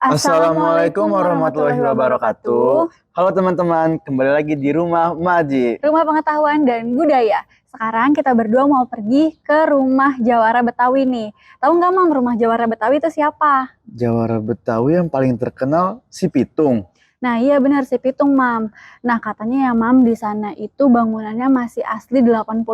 Assalamualaikum warahmatullahi wabarakatuh. Halo teman-teman, kembali lagi di rumah Maji. Rumah Pengetahuan dan Budaya. Sekarang kita berdua mau pergi ke rumah Jawara Betawi nih. Tahu nggak Mam, rumah Jawara Betawi itu siapa? Jawara Betawi yang paling terkenal si Pitung. Nah iya benar si Pitung Mam. Nah katanya ya Mam, di sana itu bangunannya masih asli 80%.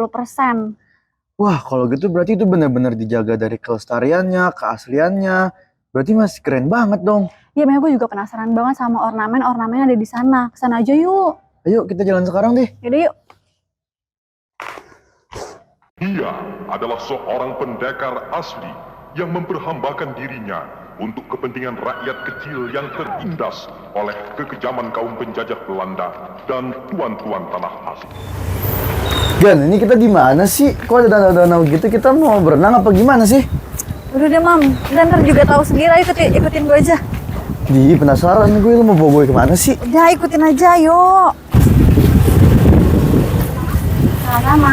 Wah, kalau gitu berarti itu benar-benar dijaga dari kelestariannya, keasliannya. Berarti masih keren banget dong. Iya, makanya gue juga penasaran banget sama ornamen-ornamen yang ada di sana. Kesana aja yuk. Ayo kita jalan sekarang deh. Yaudah yuk. Dia adalah seorang pendekar asli yang memperhambakan dirinya untuk kepentingan rakyat kecil yang tertindas oleh kekejaman kaum penjajah Belanda dan tuan-tuan tanah asli. Gan, ini kita di mana sih? Kok ada danau-danau gitu? Kita mau berenang apa gimana sih? Udah deh Mam, dan ntar juga tahu sendiri. Ayo ikutin gue aja. Di penasaran gue, lu mau bawa gue kemana sih? Udah ikutin aja yuk. Sama-sama.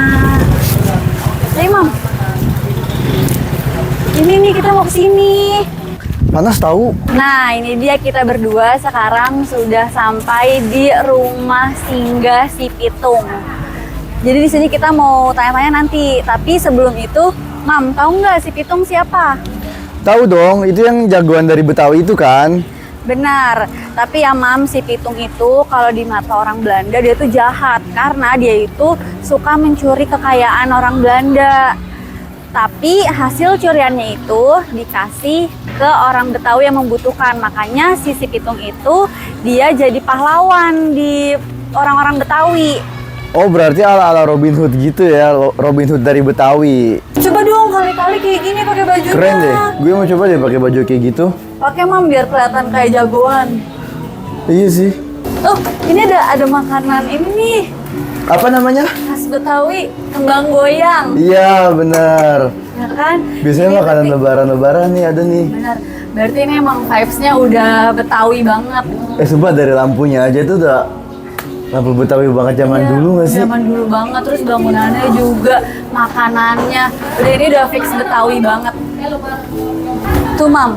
Ayo Mam. Ini nih kita mau kesini. Panas tahu. Nah ini dia, kita berdua sekarang sudah sampai di rumah singgah si Pitung. Jadi di sini kita mau tanya-tanya nanti. Tapi sebelum itu, Mam, tahu nggak si Pitung siapa? Tahu dong, itu yang jagoan dari Betawi itu kan? Benar, tapi ya Mam, si Pitung itu kalau di mata orang Belanda dia tuh jahat karena dia itu suka mencuri kekayaan orang Belanda. Tapi hasil curiannya itu dikasih ke orang Betawi yang membutuhkan. Makanya si Pitung itu dia jadi pahlawan di orang-orang Betawi. Oh, berarti ala-ala Robin Hood gitu ya, Robin Hood dari Betawi. Coba dong kali-kali kayak gini pakai bajunya. Keren deh, gue mau coba deh pakai baju kayak gitu. Pakai Mam biar kelihatan kayak jagoan. Iya sih. Oh, ini ada makanan ini nih. Apa namanya? Khas Betawi, kembang goyang. Iya, benar. Ya kan? Biasanya Ini makanan berarti- lebaran-lebaran nih ada nih. Benar. Berarti ini emang vibes-nya udah Betawi banget. Sumpah dari lampunya aja tuh udah lampu Betawi banget zaman Iya, dulu nggak sih? Zaman dulu banget, terus bangunannya juga, makanannya. Udah ini udah fix Betawi banget. Tuh Mam,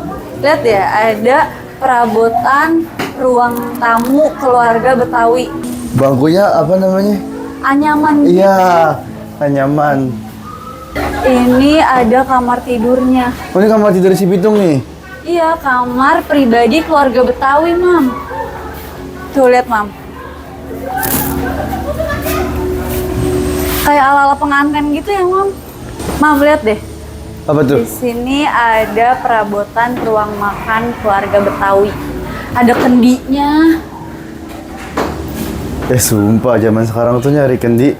lihat ya, ada perabotan ruang tamu keluarga Betawi. Bangkunya apa namanya? Anyaman. Iya, nyaman. Ini ada kamar tidurnya. Oh, ini kamar tidur si Pitung nih. Iya, kamar pribadi keluarga Betawi, Mam. Tuh, lihat, Mam. Kayak ala-ala pengantin gitu ya, Mam. Mam, lihat deh. Apa tuh? Di sini ada perabotan ruang makan keluarga Betawi. Ada kendinya. Sumpah zaman sekarang tuh nyari kendi.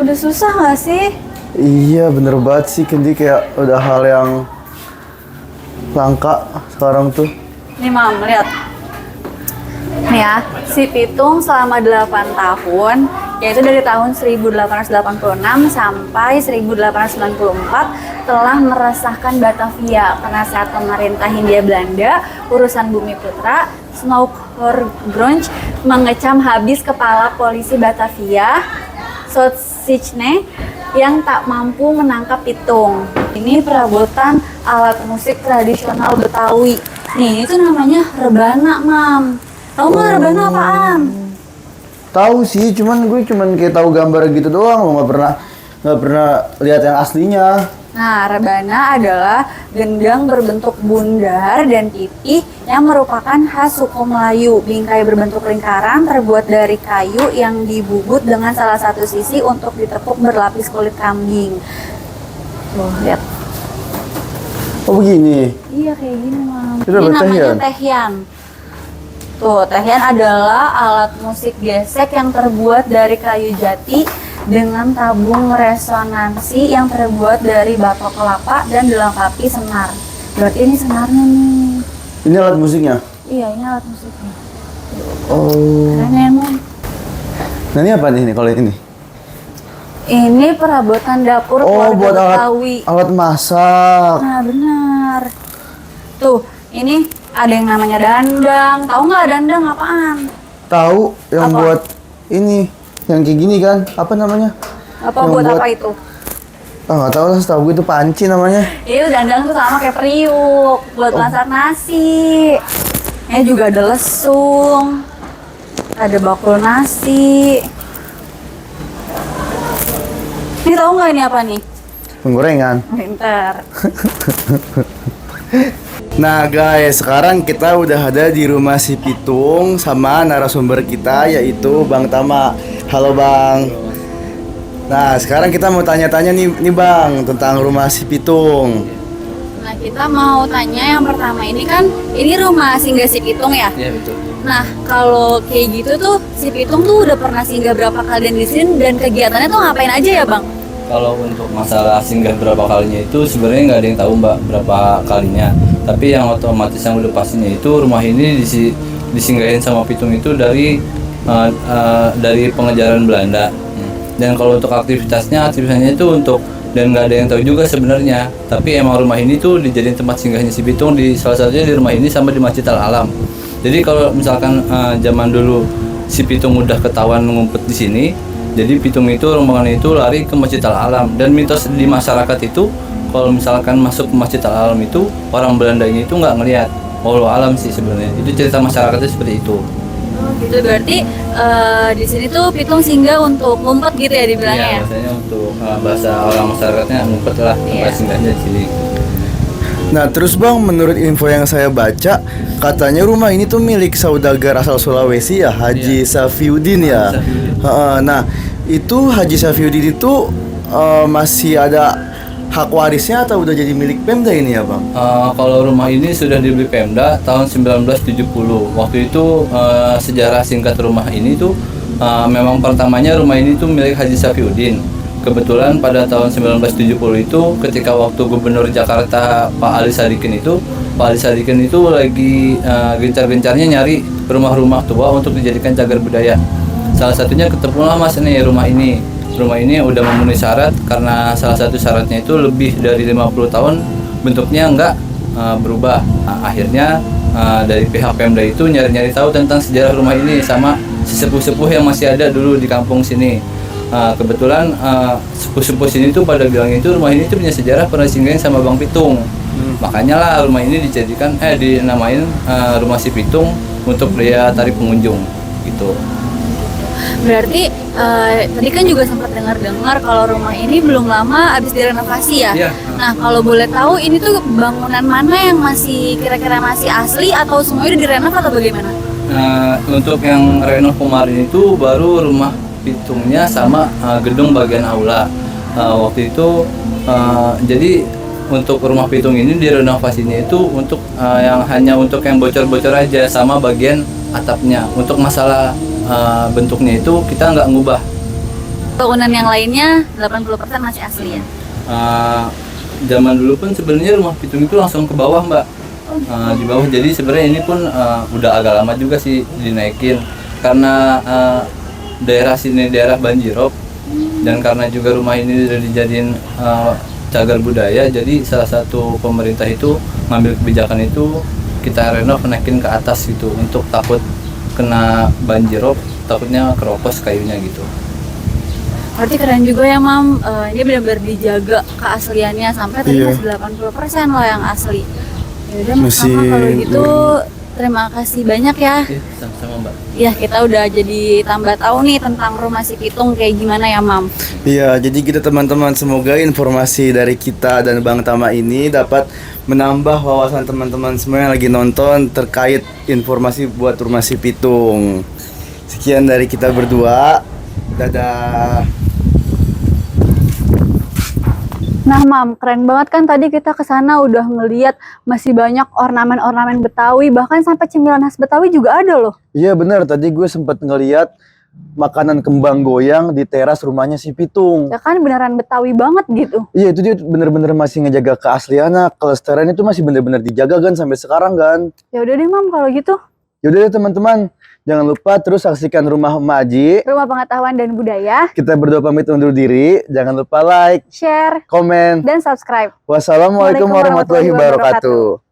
Udah susah nggak sih? Iya, bener banget sih, kendi kayak udah hal yang langka sekarang tuh. Nih, Mam, lihat. Nih ya, si Pitung selama 8 tahun, yaitu dari tahun 1886 sampai 1894, telah meresahkan Batavia karena saat pemerintah Hindia Belanda, urusan Bumi Putra, Snouwergrunge mengecam habis kepala polisi Batavia, Sotsichne, yang tak mampu menangkap Pitung. Ini perabotan alat musik tradisional Betawi. Nih, itu namanya rebana, Mam. Tahu nggak rebana apaan? Tahu sih, cuman gue kayak tahu gambar gitu doang, lo nggak pernah lihat yang aslinya. Nah, rebana adalah gendang berbentuk bundar dan pipih yang merupakan khas suku Melayu. Bingkai berbentuk lingkaran terbuat dari kayu yang dibubut dengan salah satu sisi untuk ditepuk berlapis kulit kambing. Tuh, lihat. Oh, begini. Iya, kayak gini, Mam. Itu Ini namanya bertehian? tehian. Tuh, tehian adalah alat musik gesek yang terbuat dari kayu jati dengan tabung resonansi yang terbuat dari batok kelapa dan dilengkapi senar. Berarti ini senarnya nih. Ini alat musiknya? Iya, ini alat musiknya. Oh. Keren ya, Mam? Nah, ini apa nih kalau ini? Ini perabotan dapur Oh, keluarga buat Betawi. alat masak. Nah, benar. Tuh, ini ada yang namanya dandang. Tahu nggak dandang apaan? Tahu yang Apa? buat ini, yang kayak gini kan? Apa namanya? Apa Yang buat buat- apa itu? Ah, nggak tahu lah, setahu gue itu panci namanya. Iya, dandang tuh sama kayak periuk buat masak nasi. Ini juga ada lesung, ada bakul nasi. Ini tahu nggak ini apa nih? Penggorengan. Pintar. Nah guys, sekarang kita udah ada di rumah si Pitung sama narasumber kita yaitu Bang Tama. Halo Bang. Nah sekarang kita mau tanya-tanya nih Bang tentang rumah si Pitung. Nah, kita mau tanya yang pertama ini kan, ini rumah singgah si Pitung ya? Iya betul. Nah, kalau kayak gitu tuh, si Pitung tuh udah pernah singgah berapa kali di sini dan kegiatannya tuh ngapain aja ya, Bang? Kalau untuk masalah singgah berapa kalinya itu sebenarnya nggak ada yang tahu Mbak berapa kalinya. Tapi yang otomatis yang udah pastinya itu rumah ini disinggahin sama Pitung itu dari pengejaran Belanda. Dan kalau untuk aktivitasnya itu untuk dan nggak ada yang tahu juga sebenarnya. Tapi emang rumah ini tuh dijadiin tempat singgahnya si Pitung di salah satunya di rumah ini sama di Masjid Al Alam. Jadi kalau misalkan zaman dulu si Pitung udah ketahuan ngumpet di sini, jadi Pitung itu rombongan itu lari ke Masjid Al Alam. Dan mitos di masyarakat itu kalau misalkan masuk ke Masjid Al Alam itu orang Belanda ini itu nggak ngelihat. Wallahu alam sih sebenarnya. Itu cerita masyarakatnya seperti itu. Oh, gitu berarti di sini tuh Pitung singgah untuk ngumpet gitu ya dibilangnya Iya, ya? biasanya untuk bahasa orang masyarakatnya ngumpet lah tempat Iya. singgahnya di sini. Nah terus Bang, menurut info yang saya baca, katanya rumah ini tuh milik saudagar asal Sulawesi ya, Haji Safiuddin ya. Safiuddin. Nah itu Haji Safiuddin itu masih ada hak warisnya atau udah jadi milik Pemda ini ya Bang? Kalau rumah ini sudah dibeli Pemda tahun 1970. Waktu itu sejarah singkat rumah ini tuh memang pertamanya rumah ini tuh milik Haji Safiuddin. Kebetulan pada tahun 1970 itu ketika waktu Gubernur Jakarta Pak Ali Sadikin itu lagi gencar-gencarnya nyari rumah-rumah tua untuk dijadikan cagar budaya. Salah satunya ketemulah Mas nih rumah ini. Rumah ini udah memenuhi syarat karena salah satu syaratnya itu lebih dari 50 tahun bentuknya enggak berubah. Akhirnya dari pihak Pemda itu nyari-nyari tahu tentang sejarah rumah ini sama sesepuh-sepuh yang masih ada dulu di kampung sini. Kebetulan sepuh-sepuh sini tuh pada bilang itu rumah ini tuh punya sejarah pernah singgahin sama Bang Pitung. Makanya lah rumah ini dinamain rumah si Pitung untuk daya tarik pengunjung gitu. Berarti tadi kan juga sempat dengar-dengar kalau rumah ini belum lama habis direnovasi ya? Iya. Nah, kalau boleh tahu ini tuh bangunan mana yang masih kira-kira masih asli atau semuanya udah direnov atau bagaimana? Untuk yang renov kemarin itu baru rumah Pitungnya sama gedung bagian aula. Waktu itu jadi untuk rumah Pitung ini direnovasinya itu untuk hanya untuk yang bocor-bocor aja sama bagian atapnya. Untuk masalah bentuknya itu kita nggak ngubah. Bangunan yang lainnya 80% masih asli ya? Zaman dulu pun sebenarnya rumah Pitung itu langsung ke bawah Mbak. Di bawah, jadi sebenarnya ini pun udah agak lama juga sih dinaikin karena daerah sini daerah banjirop dan karena juga rumah ini udah dijadiin cagar budaya, jadi salah satu pemerintah itu ngambil kebijakan itu kita renov naikin ke atas gitu untuk takut kena banjirop, takutnya keropos kayunya gitu. Berarti keren juga ya Mam, ini benar-benar dijaga keasliannya sampai tadi Iya. masih 80% loh yang asli. Yaudah Mas Masih Tama, kalau gitu terima kasih banyak ya. Iya, sama-sama Mbak. Ya kita udah jadi tambah tahu nih tentang rumah si Pitung kayak gimana ya Mam. Iya, jadi gitu teman-teman, semoga informasi dari kita dan Bang Tama ini dapat menambah wawasan teman-teman semua yang lagi nonton terkait informasi buat rumah si Pitung. Sekian dari kita berdua. Dadah. Nah Mam, keren banget kan tadi kita ke sana udah ngeliat masih banyak ornamen-ornamen Betawi, bahkan sampai cemilan khas Betawi juga ada loh. Iya benar, tadi gue sempat ngeliat makanan kembang goyang di teras rumahnya si Pitung. Ya kan beneran Betawi banget gitu. Iya, itu dia bener-bener masih ngejaga keasliannya, kelestarian itu masih bener-bener dijaga kan sampai sekarang kan. Ya udah deh Mam kalau gitu. Yaudah deh teman-teman, jangan lupa terus saksikan Rumah Emak Aji. Rumah Pengetahuan dan Budaya, Kita berdua pamit undur diri. Jangan lupa like, share, komen. dan subscribe. Wassalamualaikum warahmatullahi wabarakatuh.